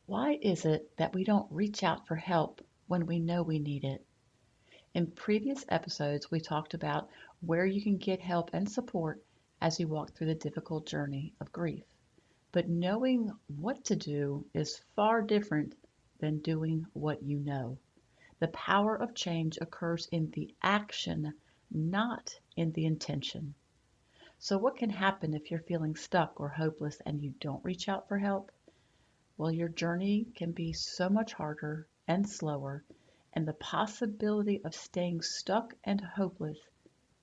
Why is it that we don't reach out for help when we know we need it? In previous episodes, we talked about where you can get help and support as you walk through the difficult journey of grief. But knowing what to do is far different than doing what you know. The power of change occurs in the action, not in the intention. So, what can happen if you're feeling stuck or hopeless and you don't reach out for help? Well, your journey can be so much harder and slower, and the possibility of staying stuck and hopeless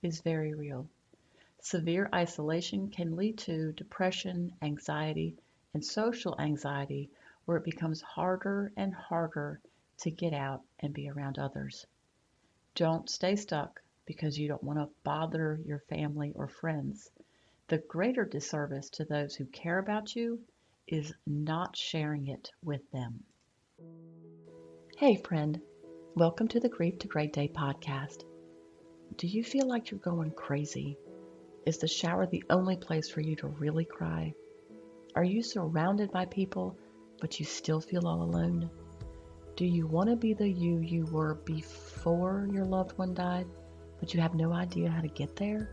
is very real. Severe isolation can lead to depression, anxiety, and social anxiety, where it becomes harder and harder to get out and be around others. Don't stay stuck because you don't want to bother your family or friends. The greater disservice to those who care about you is not sharing it with them. Hey, friend, welcome to the Grief to Great Day podcast. Do you feel like you're going crazy? Is the shower the only place for you to really cry? Are you surrounded by people, but you still feel all alone? Do you want to be the you were before your loved one died, but you have no idea how to get there?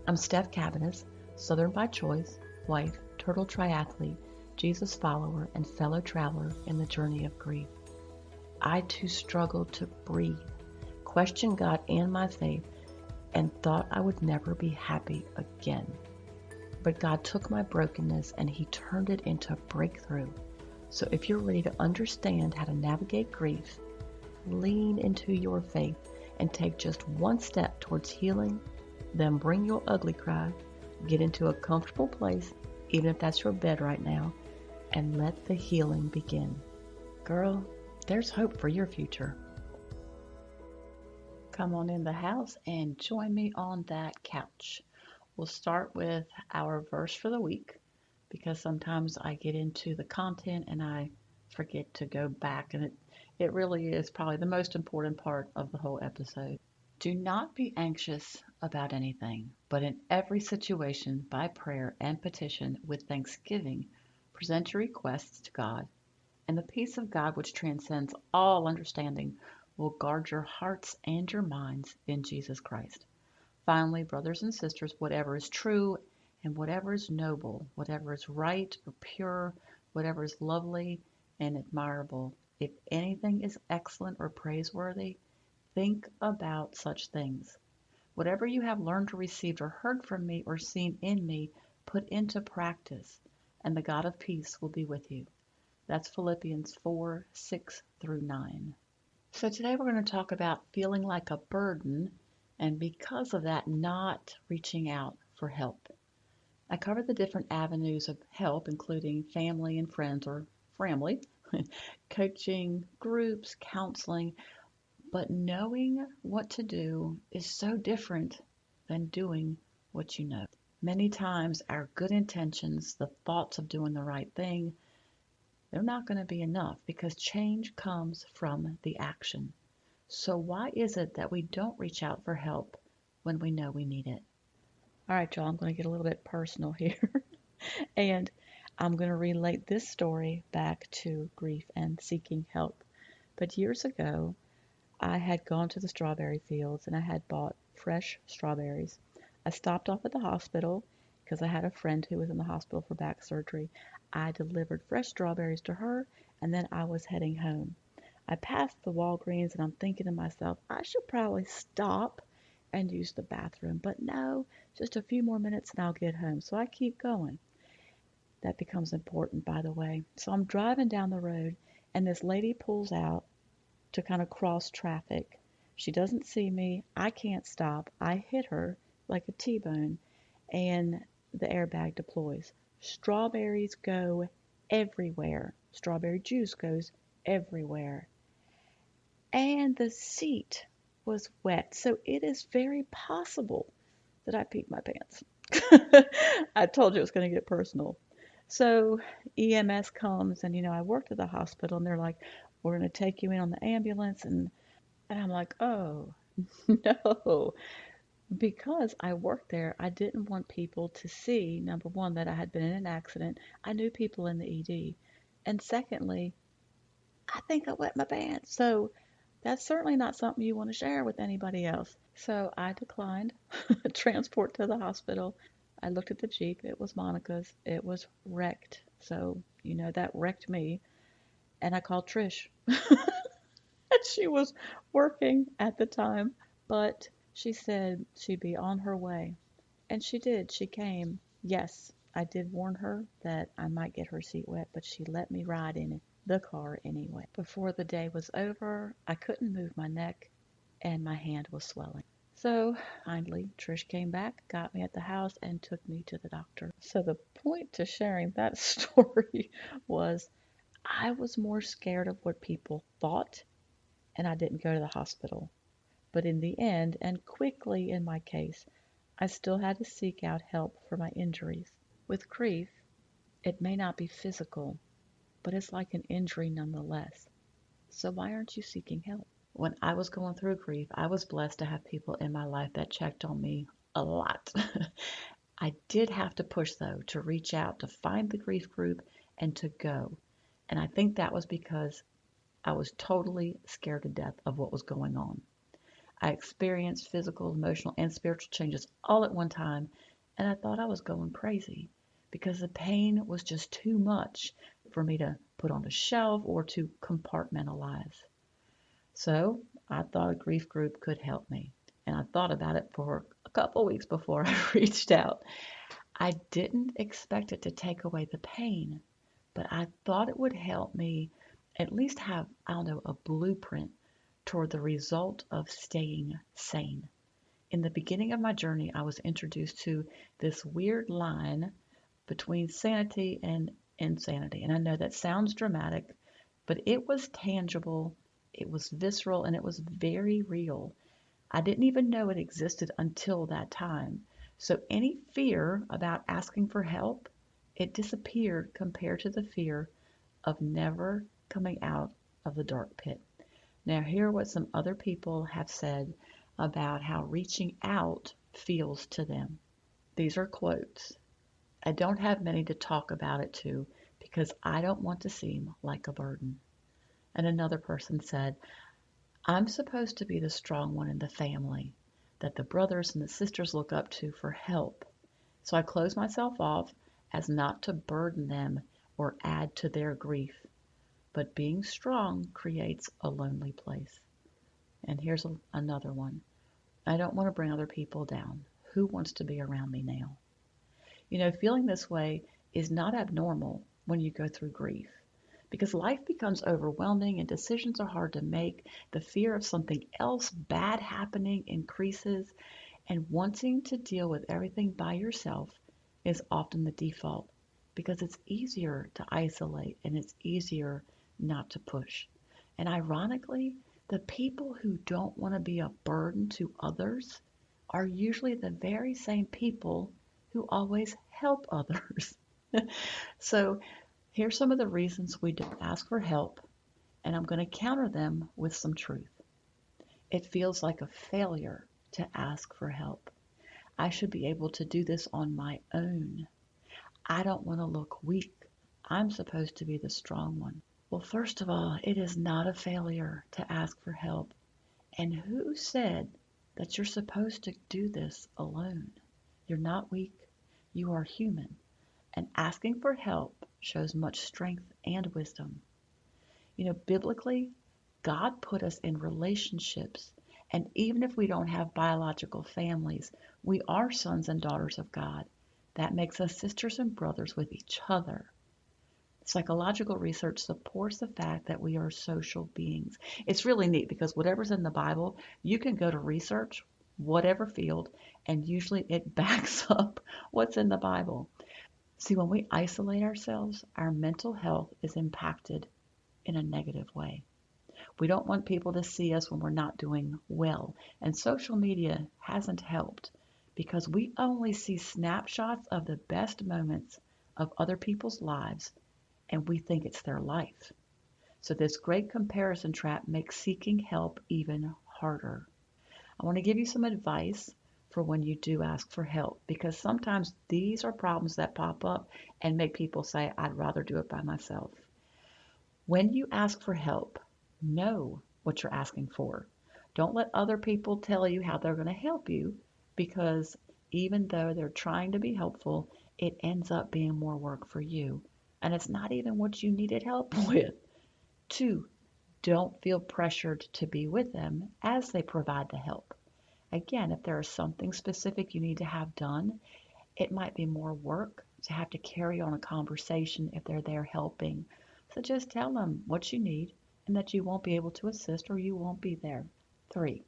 I'm Steph Cabanis, Southern by choice, wife, turtle triathlete, Jesus follower, and fellow traveler in the journey of grief. I too struggled to breathe, questioned God and my faith, and thought I would never be happy again. But God took my brokenness and He turned it into a breakthrough. So if you're ready to understand how to navigate grief, lean into your faith and take just one step towards healing, then bring your ugly cry, get into a comfortable place, even if that's your bed right now, and let the healing begin. Girl, there's hope for your future. Come on in the house and join me on that couch. We'll start with our verse for the week because sometimes I get into the content and I forget to go back, and it really is probably the most important part of the whole episode. Do not be anxious about anything, but in every situation, by prayer and petition with thanksgiving, present your requests to God, and the peace of God, which transcends all understanding, will guard your hearts and your minds in Jesus Christ. Finally, brothers and sisters, whatever is true and whatever is noble, whatever is right or pure, whatever is lovely and admirable, if anything is excellent or praiseworthy, think about such things. Whatever you have learned or received or heard from me or seen in me, put into practice, and the God of peace will be with you. That's Philippians 4:6-9. So today we're going to talk about feeling like a burden and because of that, not reaching out for help. I covered the different avenues of help, including family and friends or family, coaching, groups, counseling, but knowing what to do is so different than doing what you know. Many times our good intentions, the thoughts of doing the right thing, they're not going to be enough because change comes from the action. So why is it that we don't reach out for help when we know we need it? All right, y'all, I'm going to get a little bit personal here. And I'm going to relate this story back to grief and seeking help. But years ago, I had gone to the strawberry fields and I had bought fresh strawberries. I stopped off at the hospital because I had a friend who was in the hospital for back surgery. I delivered fresh strawberries to her, and then I was heading home. I passed the Walgreens and I'm thinking to myself, I should probably stop and use the bathroom. But no, just a few more minutes and I'll get home. So I keep going. That becomes important, by the way. So I'm driving down the road and this lady pulls out to kind of cross traffic. She doesn't see me. I can't stop. I hit her like a T-bone and the airbag deploys. Strawberries go everywhere. Strawberry juice goes everywhere. And the seat was wet. So it is very possible that I peed my pants. I told you it was going to get personal. So EMS comes and, I worked at the hospital and they're like, we're going to take you in on the ambulance. And I'm like, oh, no. Because I worked there, I didn't want people to see, number one, that I had been in an accident. I knew people in the ED. And secondly, I think I wet my pants. So that's certainly not something you want to share with anybody else. So I declined transport to the hospital. I looked at the Jeep. It was Monica's. It was wrecked. So, that wrecked me. And I called Trish. She was working at the time, but she said she'd be on her way. And she did. She came. Yes, I did warn her that I might get her seat wet, but she let me ride in the car anyway. Before the day was over, I couldn't move my neck and my hand was swelling. So, kindly, Trish came back, got me at the house, and took me to the doctor. So, the point to sharing that story was I was more scared of what people thought, and I didn't go to the hospital. But in the end, and quickly in my case, I still had to seek out help for my injuries. With grief, it may not be physical, but it's like an injury nonetheless. So why aren't you seeking help? When I was going through grief, I was blessed to have people in my life that checked on me a lot. I did have to push, though, to reach out, to find the grief group, and to go. And I think that was because I was totally scared to death of what was going on. I experienced physical, emotional, and spiritual changes all at one time, and I thought I was going crazy because the pain was just too much for me to put on a shelf or to compartmentalize. So I thought a grief group could help me, and I thought about it for a couple weeks before I reached out. I didn't expect it to take away the pain, but I thought it would help me at least have, I don't know, a blueprint toward the result of staying sane. In the beginning of my journey, I was introduced to this weird line between sanity and insanity. And I know that sounds dramatic, but it was tangible, it was visceral, and it was very real. I didn't even know it existed until that time. So any fear about asking for help, it disappeared compared to the fear of never coming out of the dark pit. Now, hear what some other people have said about how reaching out feels to them. These are quotes. I don't have many to talk about it to because I don't want to seem like a burden. And another person said, I'm supposed to be the strong one in the family that the brothers and the sisters look up to for help. So I close myself off as not to burden them or add to their grief. But being strong creates a lonely place. And here's another one. I don't want to bring other people down. Who wants to be around me now? Feeling this way is not abnormal when you go through grief because life becomes overwhelming and decisions are hard to make. The fear of something else bad happening increases, and wanting to deal with everything by yourself is often the default because it's easier to isolate and it's easier not to push. And ironically, the people who don't want to be a burden to others are usually the very same people who always help others. So here's some of the reasons we don't ask for help, and I'm going to counter them with some truth. It feels like a failure to ask for help. I should be able to do this on my own. I don't want to look weak. I'm supposed to be the strong one. Well, first of all, it is not a failure to ask for help. And who said that you're supposed to do this alone? You're not weak. You are human. And asking for help shows much strength and wisdom. Biblically, God put us in relationships. And even if we don't have biological families, we are sons and daughters of God. That makes us sisters and brothers with each other. Psychological research supports the fact that we are social beings. It's really neat because whatever's in the Bible, you can go to research, whatever field, and usually it backs up what's in the Bible. See, when we isolate ourselves, our mental health is impacted in a negative way. We don't want people to see us when we're not doing well, and social media hasn't helped because we only see snapshots of the best moments of other people's lives and we think it's their life. So this great comparison trap makes seeking help even harder. I want to give you some advice for when you do ask for help because sometimes these are problems that pop up and make people say, I'd rather do it by myself. When you ask for help, know what you're asking for. Don't let other people tell you how they're going to help you, because even though they're trying to be helpful, it ends up being more work for you. And it's not even what you needed help with. Two, don't feel pressured to be with them as they provide the help. Again, if there is something specific you need to have done, it might be more work to have to carry on a conversation if they're there helping. So just tell them what you need and that you won't be able to assist or you won't be there. Three,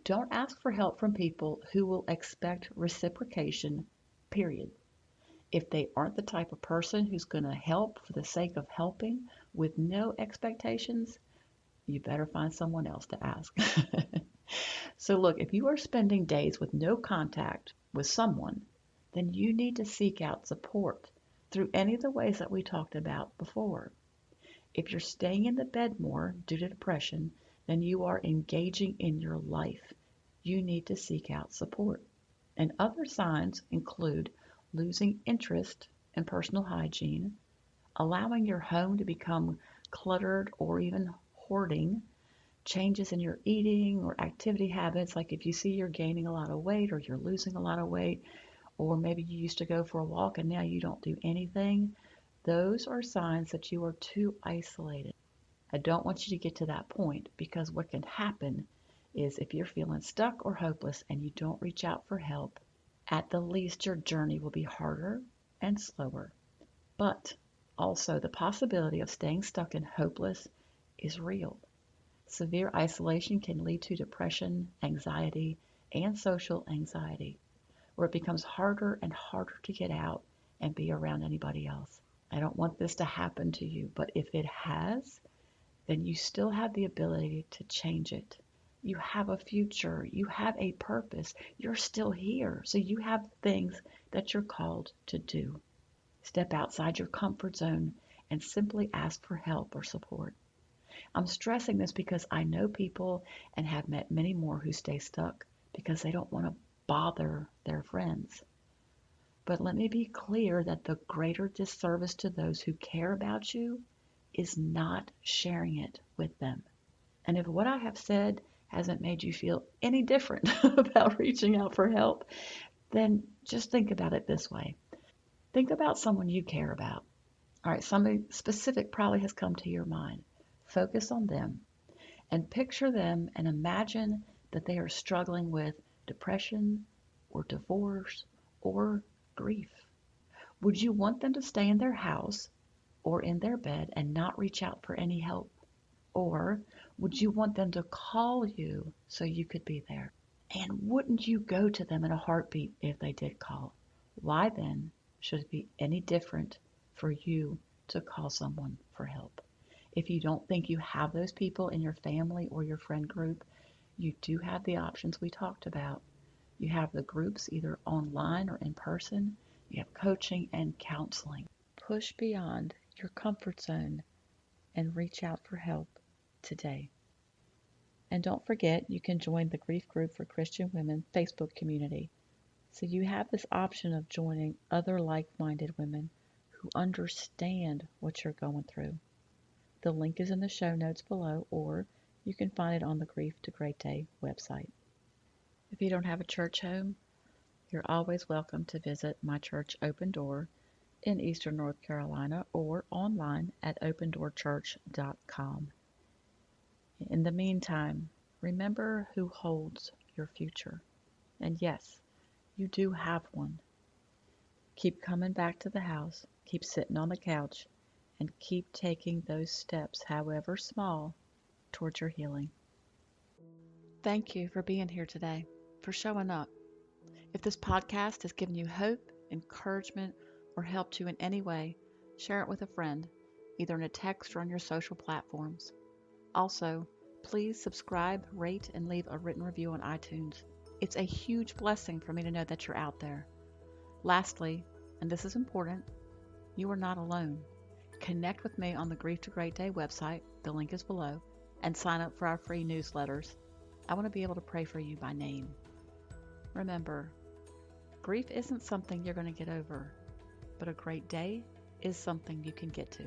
don't ask for help from people who will expect reciprocation, period. If they aren't the type of person who's going to help for the sake of helping with no expectations, you better find someone else to ask. So, look, if you are spending days with no contact with someone, then you need to seek out support through any of the ways that we talked about before. If you're staying in the bed more due to depression, then you are engaging in your life. You need to seek out support. And other signs include losing interest in personal hygiene, allowing your home to become cluttered or even hoarding, changes in your eating or activity habits, like if you see you're gaining a lot of weight or you're losing a lot of weight, or maybe you used to go for a walk and now you don't do anything, those are signs that you are too isolated. I don't want you to get to that point, because what can happen is if you're feeling stuck or hopeless and you don't reach out for help, at the least your journey will be harder and slower. But also, the possibility of staying stuck and hopeless is real. Severe isolation can lead to depression, anxiety, and social anxiety, where it becomes harder and harder to get out and be around anybody else. I don't want this to happen to you, but if it has, then you still have the ability to change it. You have a future, you have a purpose, you're still here, so you have things that you're called to do. Step outside your comfort zone and simply ask for help or support. I'm stressing this because I know people and have met many more who stay stuck because they don't want to bother their friends. But let me be clear that the greater disservice to those who care about you is not sharing it with them. And if what I have said hasn't made you feel any different about reaching out for help, then just think about it this way. Think about someone you care about. All right, somebody specific probably has come to your mind. Focus on them and picture them and imagine that they are struggling with depression or divorce or grief. Would you want them to stay in their house or in their bed and not reach out for any help? Or would you want them to call you so you could be there? And wouldn't you go to them in a heartbeat if they did call? Why then should it be any different for you to call someone for help? If you don't think you have those people in your family or your friend group, you do have the options we talked about. You have the groups either online or in person. You have coaching and counseling. Push beyond your comfort zone and reach out for help today. And don't forget, you can join the Grief Group for Christian Women Facebook community. So you have this option of joining other like-minded women who understand what you're going through. The link is in the show notes below, or you can find it on the Grief to Great Day website. If you don't have a church home, you're always welcome to visit my church Open Door in Eastern North Carolina or online at opendoorchurch.com. In the meantime, remember who holds your future. And yes, you do have one. Keep coming back to the house, keep sitting on the couch, and keep taking those steps, however small, towards your healing. Thank you for being here today, for showing up. If this podcast has given you hope, encouragement, or helped you in any way, share it with a friend, either in a text or on your social platforms. Also, please subscribe, rate, and leave a written review on iTunes. It's a huge blessing for me to know that you're out there. Lastly, and this is important, you are not alone. Connect with me on the Grief to Great Day website, the link is below, and sign up for our free newsletters. I want to be able to pray for you by name. Remember, grief isn't something you're going to get over, but a great day is something you can get to.